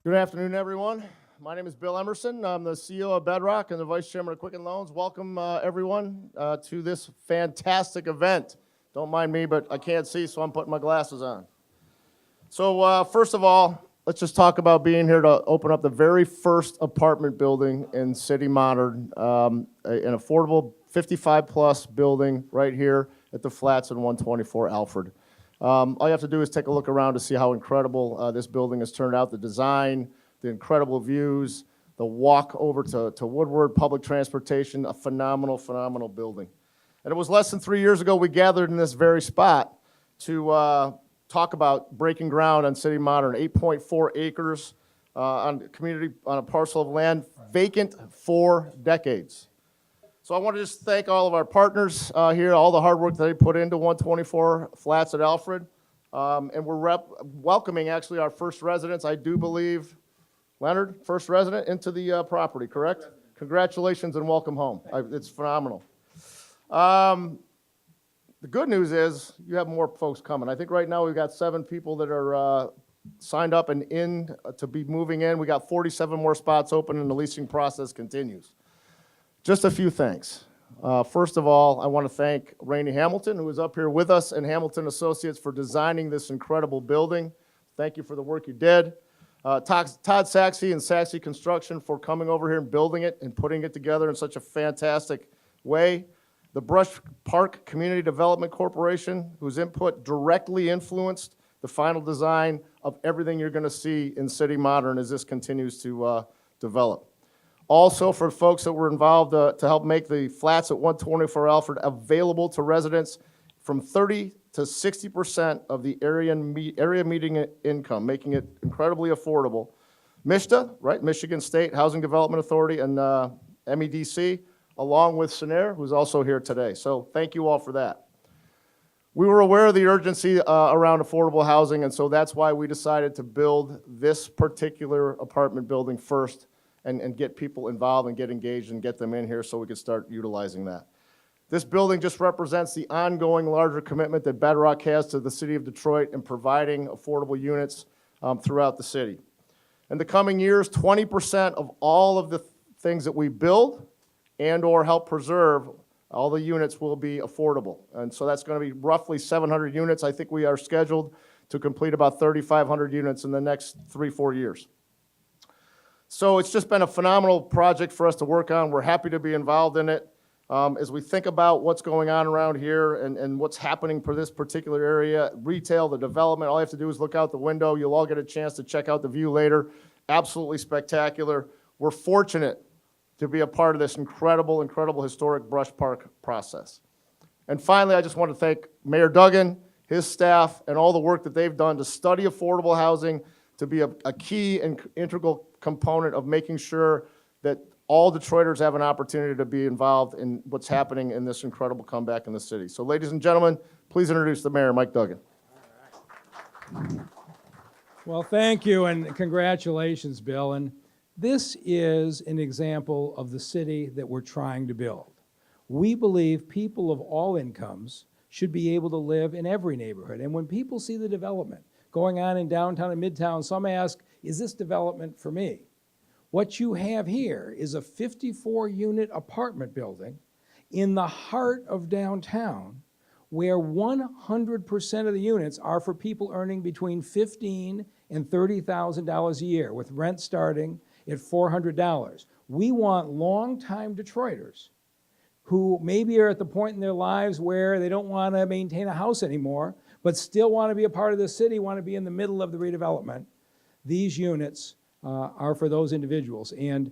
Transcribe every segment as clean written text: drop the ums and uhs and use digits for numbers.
Good afternoon, everyone. My name is Bill Emerson. I'm the CEO of Bedrock and the Vice Chairman of Quicken Loans. Welcome, everyone, to this fantastic event. Don't mind me, but I can't see, so I'm putting my glasses on. So first of all, let's just talk about being here to open up the very first apartment building in City Modern, an affordable 55-plus building right here at the Flats in 124 Alfred. All you have to do is take a look around to see how incredible this building has turned out. The design, the incredible views, the walk over to Woodward, public transportation, a phenomenal, phenomenal building. And it was less than 3 years ago we gathered in this very spot to talk about breaking ground on City Modern, 8.4 acres on a parcel of land vacant for decades. So I want to just thank all of our partners here, all the hard work that they put into 124 Flats at Alfred. And we're welcoming actually our first residents, I do believe, Leonard, first resident into the property, correct? Congratulations and welcome home. It's phenomenal. The good news is you have more folks coming. I think right now we've got 7 people that are signed up and in to be moving in. We got 47 more spots open and the leasing process continues. Just a few thanks. First of all, I want to thank Rainey Hamilton, who is up here with us, and Hamilton Associates for designing this incredible building. Thank you for the work you did. Todd Saxe and Saxe Construction for coming over here and building it and putting it together in such a fantastic way. The Brush Park Community Development Corporation, whose input directly influenced the final design of everything you're going to see in City Modern as this continues to develop. Also, for folks that were involved to help make the flats at 124 Alfred available to residents from 30 to 60% of the area median income, making it incredibly affordable. MISTA, right, Michigan State Housing Development Authority, and MEDC, along with CINNAIRE, who's also here today. So thank you all for that. We were aware of the urgency around affordable housing, and so that's why we decided to build this particular apartment building first and get people involved and get engaged and get them in here so we could start utilizing that. This building just represents the ongoing larger commitment that Bedrock has to the city of Detroit in providing affordable units throughout the city. In the coming years, 20% of all of the things that we build and or help preserve, all the units will be affordable. And so that's going to be roughly 700 units. I think we are scheduled to complete about 3,500 units in the next 3-4 years. So it's just been a phenomenal project for us to work on. We're happy to be involved in it. As we think about what's going on around here and what's happening for this particular area, retail, the development, all you have to do is look out the window. You'll all get a chance to check out the view later. Absolutely spectacular. We're fortunate to be a part of this incredible, incredible historic Brush Park process. And finally, I just want to thank Mayor Duggan, his staff, and all the work that they've done to study affordable housing, to be a key and integral component of making sure that all Detroiters have an opportunity to be involved in what's happening in this incredible comeback in the city. So ladies and gentlemen, please introduce the mayor, Mike Duggan. Well, thank you and congratulations, Bill. And this is an example of the city that we're trying to build. We believe people of all incomes should be able to live in every neighborhood. And when people see the development going on in downtown and midtown, some ask, is this development for me? What you have here is a 54-unit apartment building in the heart of downtown where 100% of the units are for people earning between $15,000 and $30,000 a year, with rent starting at $400. We want long-time Detroiters who maybe are at the point in their lives where they don't want to maintain a house anymore, but still want to be a part of the city, want to be in the middle of the redevelopment. These units are for those individuals. And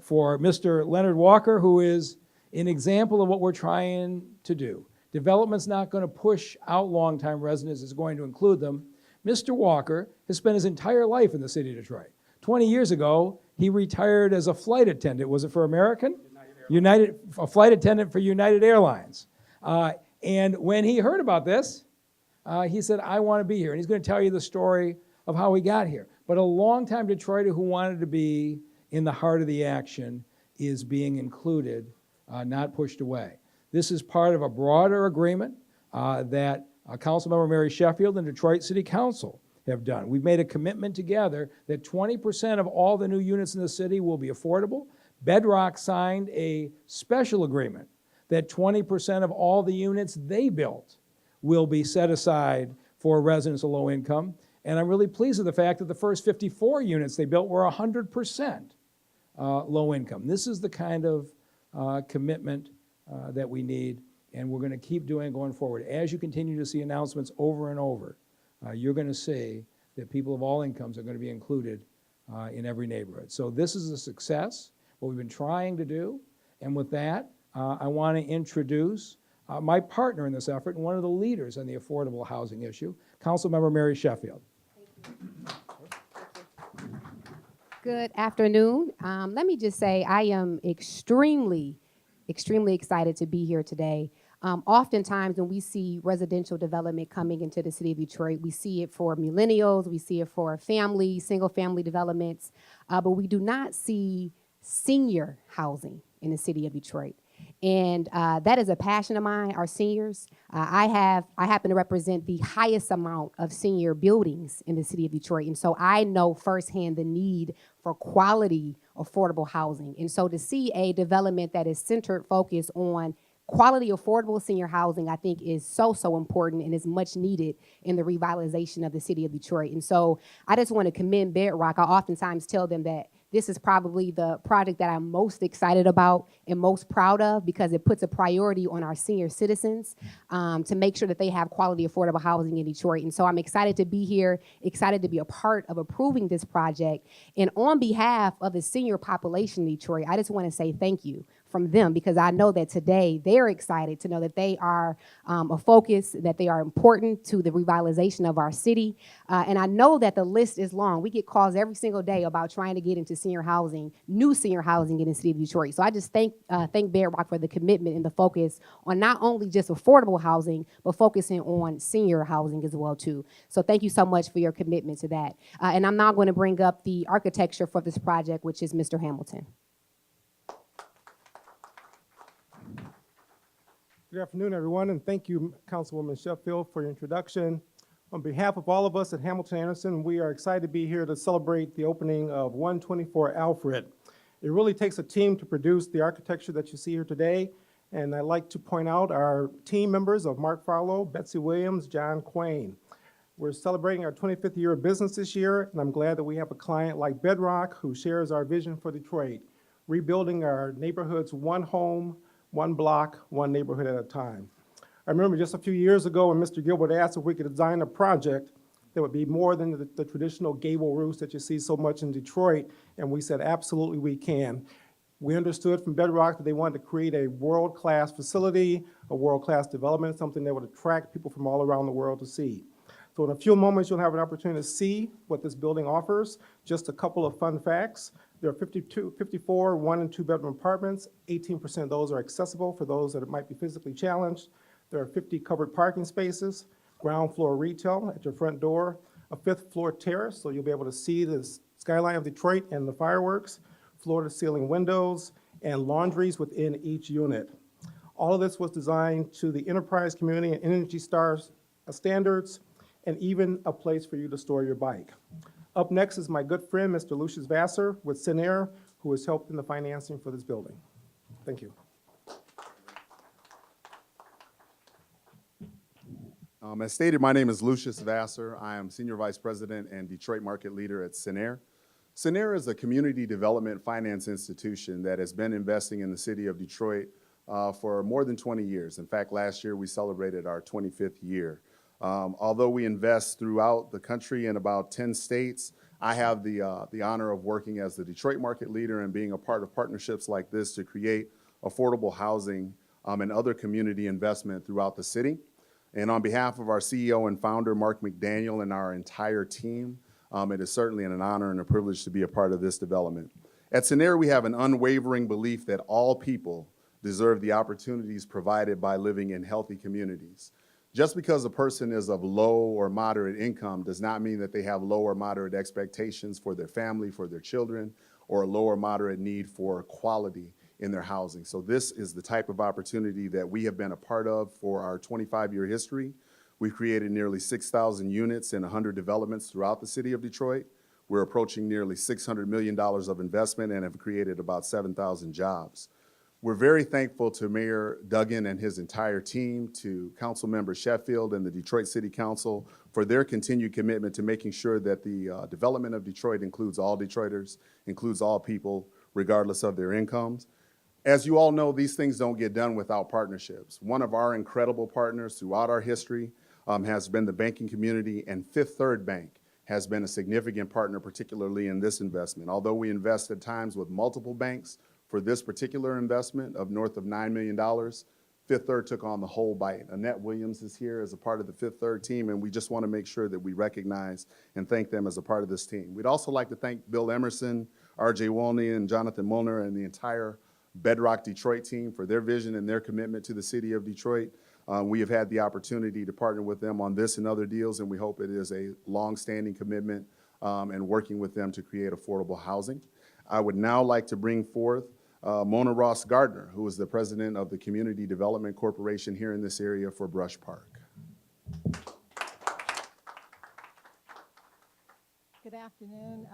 for Mr. Leonard Walker, who is an example of what we're trying to do. Development's not going to push out long-time residents, it's going to include them. Mr. Walker has spent his entire life in the city of Detroit. 20 years ago, he retired as a flight attendant. Was it for American? A flight attendant for United Airlines. And when he heard about this, he said, I want to be here. And he's going to tell you the story of how he got here. But a longtime Detroiter who wanted to be in the heart of the action is being included, not pushed away. This is part of a broader agreement that Councilmember Mary Sheffield and Detroit City Council have done. We've made a commitment together that 20% of all the new units in the city will be affordable. Bedrock signed a special agreement that 20% of all the units they built will be set aside for residents of low income. And I'm really pleased with the fact that the first 54 units they built were 100% low income. This is the kind of commitment that we need, and we're going to keep doing going forward. As you continue to see announcements over and over, you're going to see that people of all incomes are going to be included in every neighborhood. So this is a success, what we've been trying to do. And with that, I want to introduce my partner in this effort and one of the leaders on the affordable housing issue, Councilmember Mary Sheffield. Good afternoon. Let me just say I am extremely excited to be here today. Oftentimes when we see residential development coming into the city of Detroit, we see it for millennials, we see it for families, single family developments, but we do not see senior housing in the city of Detroit. And that is a passion of mine, our seniors. I happen to represent the highest amount of senior buildings in the city of Detroit. And so I know firsthand the need for quality, affordable housing. And so to see a development that is centered, focused on quality, affordable senior housing, I think is so important and is much needed in the revitalization of the city of Detroit. And so I just want to commend Bedrock. I oftentimes tell them that this is probably the project that I'm most excited about and most proud of because it puts a priority on our senior citizens to make sure that they have quality, affordable housing in Detroit. And so I'm excited to be here, excited to be a part of approving this project. And on behalf of the senior population in Detroit, I just want to say thank you from them because I know that today they're excited to know that they are a focus, that they are important to the revitalization of our city. And I know that the list is long. We get calls every single day about trying to get into senior housing, new senior housing in the city of Detroit. So I just thank Bedrock for the commitment and the focus on not only just affordable housing, but focusing on senior housing as well too. So thank you so much for your commitment to that. And I'm now going to bring up the architecture for this project, which is Mr. Hamilton. Good afternoon, everyone, and thank you, Councilwoman Sheffield, for your introduction. On behalf of all of us at Hamilton Anderson, we are excited to be here to celebrate the opening of 124 Alfred. It really takes a team to produce the architecture that you see here today, and I'd like to point out our team members of Mark Farlow, Betsy Williams, John Quain. We're celebrating our 25th year of business this year, and I'm glad that we have a client like Bedrock who shares our vision for Detroit, rebuilding our neighborhoods one home, one block, one neighborhood at a time. I remember just a few years ago when Mr. Gilbert asked if we could design a project that would be more than the traditional gable roofs that you see so much in Detroit, and we said absolutely we can. We understood from Bedrock that they wanted to create a world-class facility, a world-class development, something that would attract people from all around the world to see. So in a few moments, you'll have an opportunity to see what this building offers. Just a couple of fun facts. There are 54 one and two bedroom apartments. 18% of those are accessible for those that might be physically challenged. There are 50 covered parking spaces, ground floor retail at your front door, a fifth floor terrace, so you'll be able to see the skyline of Detroit and the fireworks, floor to ceiling windows, and laundries within each unit. All of this was designed to the enterprise community and Energy Star standards, and even a place for you to store your bike. Up next is my good friend, Mr. Lucius Vassar with CINNAIRE, who has helped in the financing for this building. Thank you. As stated, my name is Lucius Vassar. I am Senior Vice President and Detroit Market Leader at CINNAIRE. CINNAIRE is a community development finance institution that has been investing in the city of Detroit for more than 20 years. In fact, last year we celebrated our 25th year. Although we invest throughout the country in about 10 states, I have the honor of working as the Detroit market leader and being a part of partnerships like this to create affordable housing and other community investment throughout the city. And on behalf of our CEO and founder, Mark McDaniel, and our entire team, it is certainly an honor and a privilege to be a part of this development. At CINNAIRE, we have an unwavering belief that all people deserve the opportunities provided by living in healthy communities. Just because a person is of low or moderate income does not mean that they have low or moderate expectations for their family, for their children, or a low or moderate need for quality in their housing. So this is the type of opportunity that we have been a part of for our 25-year history. We've created nearly 6,000 units in 100 developments throughout the city of Detroit. We're approaching nearly $600 million of investment and have created about 7,000 jobs. We're very thankful to Mayor Duggan and his entire team, to Councilmember Sheffield and the Detroit City Council for their continued commitment to making sure that the development of Detroit includes all Detroiters, includes all people, regardless of their incomes. As you all know, these things don't get done without partnerships. One of our incredible partners throughout our history has been the banking community, and Fifth Third Bank has been a significant partner, particularly in this investment. Although we invest at times with multiple banks, for this particular investment of north of $9 million, Fifth Third took on the whole bite. Annette Williams is here as a part of the Fifth Third team, and we just want to make sure that we recognize and thank them as a part of this team. We'd also like to thank Bill Emerson, R.J. Wolney, and Jonathan Molnar, and the entire Bedrock Detroit team for their vision and their commitment to the city of Detroit. We have had the opportunity to partner with them on this and other deals, and we hope it is a long-standing commitment and working with them to create affordable housing. I would now like to bring forth Mona Ross Gardner, who is the president of the Community Development Corporation here in this area for Brush Park. Good afternoon.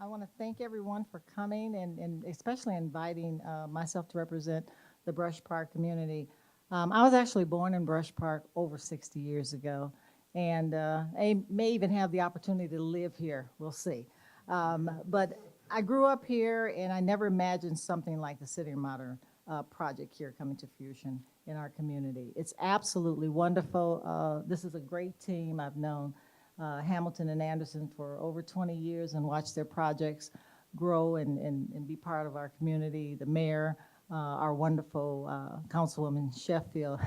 I want to thank everyone for coming and especially inviting myself to represent the Brush Park community. I was actually born in Brush Park over 60 years ago, and I may even have the opportunity to live here. We'll see. But I grew up here, and I never imagined something like the City Modern project here coming to fruition in our community. It's absolutely wonderful. This is a great team. I've known Hamilton and Anderson for over 20 years and watched their projects grow and be part of our community. The mayor, our wonderful Councilwoman Sheffield,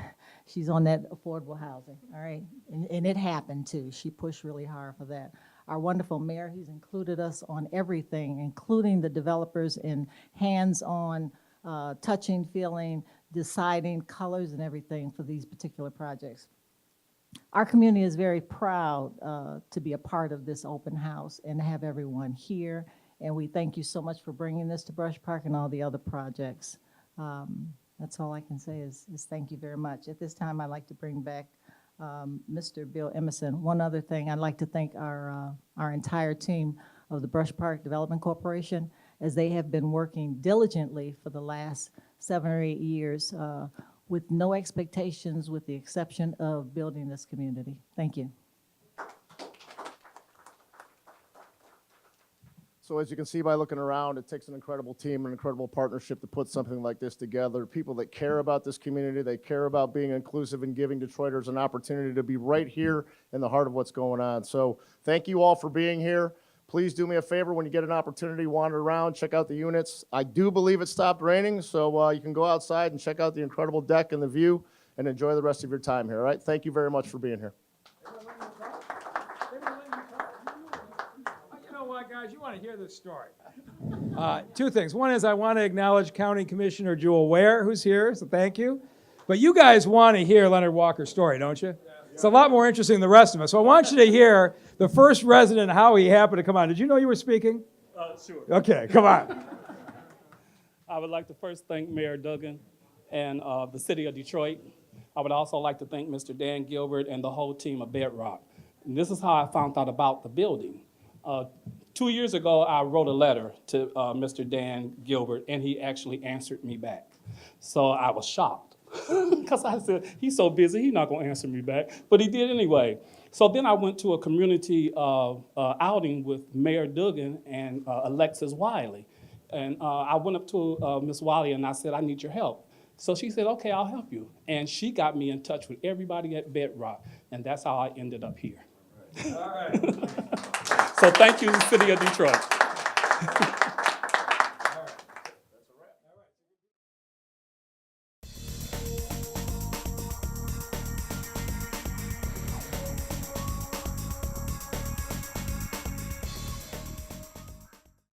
she's on that affordable housing, all right? And it happened too. She pushed really hard for that. Our wonderful mayor, he's included us on everything, including the developers in hands-on, touching, feeling, deciding colors and everything for these particular projects. Our community is very proud to be a part of this open house and to have everyone here. And we thank you so much for bringing this to Brush Park and all the other projects. That's all I can say is thank you very much. At this time, I'd like to bring back Mr. Bill Emerson. One other thing, I'd like to thank our entire team of the Brush Park Development Corporation, as they have been working diligently for the last 7 or 8 years with no expectations, with the exception of building this community. Thank you. So as you can see by looking around, it takes an incredible team, an incredible partnership to put something like this together. People that care about this community, they care about being inclusive and giving Detroiters an opportunity to be right here in the heart of what's going on. So thank you all for being here. Please do me a favor when you get an opportunity, wander around, check out the units. I do believe it stopped raining, so you can go outside and check out the incredible deck and the view and enjoy the rest of your time here, all right? Thank you very much for being here. You know what, guys, you want to hear this story. Two things. One is I want to acknowledge County Commissioner Jewel Ware, who's here, so thank you. But you guys want to hear Leonard Walker's story, don't you? It's a lot more interesting than the rest of us. So I want you to hear the first resident, how he happened to come on. Did you know you were speaking? Sure. Okay, come on. I would like to first thank Mayor Duggan and the city of Detroit. I would also like to thank Mr. Dan Gilbert and the whole team of Bedrock. And this is how I found out about the building. 2 years ago, I wrote a letter to Mr. Dan Gilbert, and he actually answered me back. So I was shocked. Because I said, he's so busy, he's not going to answer me back. But he did anyway. So then I went to a community outing with Mayor Duggan and Alexis Wiley. And I went up to Ms. Wiley and I said, I need your help. So she said, okay, I'll help you. And she got me in touch with everybody at Bedrock. And that's how I ended up here. All right. So thank you, City of Detroit.